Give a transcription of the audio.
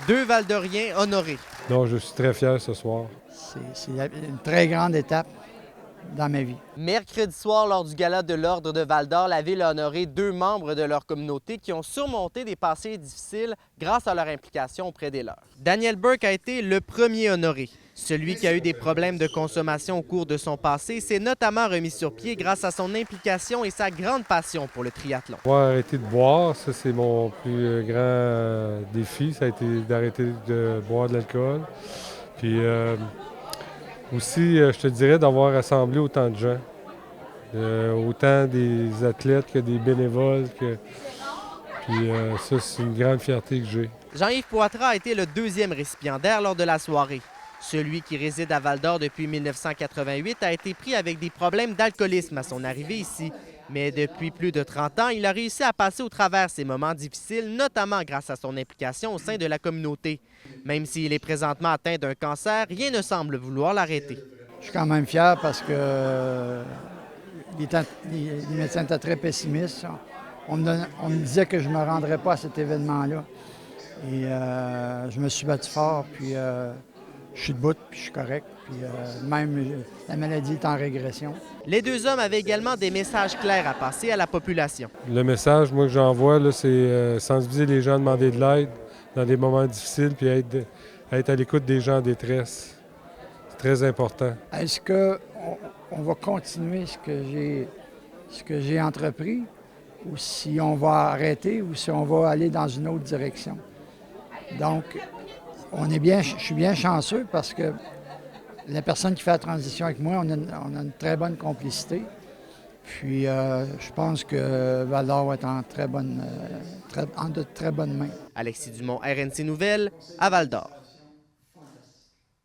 Deux Val-d'Oriens honorés. Donc, je suis très fier ce soir. C'est une très grande étape dans ma vie. Mercredi soir, lors du gala de l'Ordre de Val-d'Or, la Ville a honoré deux membres de leur communauté qui ont surmonté des passés difficiles grâce à leur implication auprès des leurs. Daniel Burke a été le premier honoré. Celui qui a eu des problèmes de consommation au cours de son passé s'est notamment remis sur pied grâce à son implication et sa grande passion pour le triathlon. Moi, arrêter de boire, ça c'est mon plus grand défi, ça a été d'arrêter de boire de l'alcool. Puis aussi, je te dirais d'avoir rassemblé autant de gens, autant des athlètes que des bénévoles. Puis ça, c'est une grande fierté que j'ai. Jean-Yves Poitras a été le deuxième récipiendaire lors de la soirée. Celui qui réside à Val-d'Or depuis 1988 a été pris avec des problèmes d'alcoolisme à son arrivée ici. Mais depuis plus de 30 ans, il a réussi à passer au travers ces moments difficiles, notamment grâce à son implication au sein de la communauté. Même s'il est présentement atteint d'un cancer, rien ne semble vouloir l'arrêter. Je suis quand même fier parce que les médecins étaient très pessimistes. On me disait que je ne me rendrais pas à cet événement-là. Et je me suis battu fort, puis je suis debout, puis je suis correct. Puis même la maladie est en régression. Les deux hommes avaient également des messages clairs à passer à la population. Le message, moi, que j'envoie, là, c'est sensibiliser les gens à demander de l'aide dans des moments difficiles, puis être à l'écoute des gens en détresse. C'est très important. Est-ce qu'on va continuer ce que j'ai entrepris, ou si on va arrêter, ou si on va aller dans une autre direction? Donc, je suis bien chanceux parce que la personne qui fait la transition avec moi, on a une très bonne complicité. Puis, je pense que Val-d'Or va être en de très bonnes mains. Alexis Dumont, RNC Nouvelles, à Val-d'Or.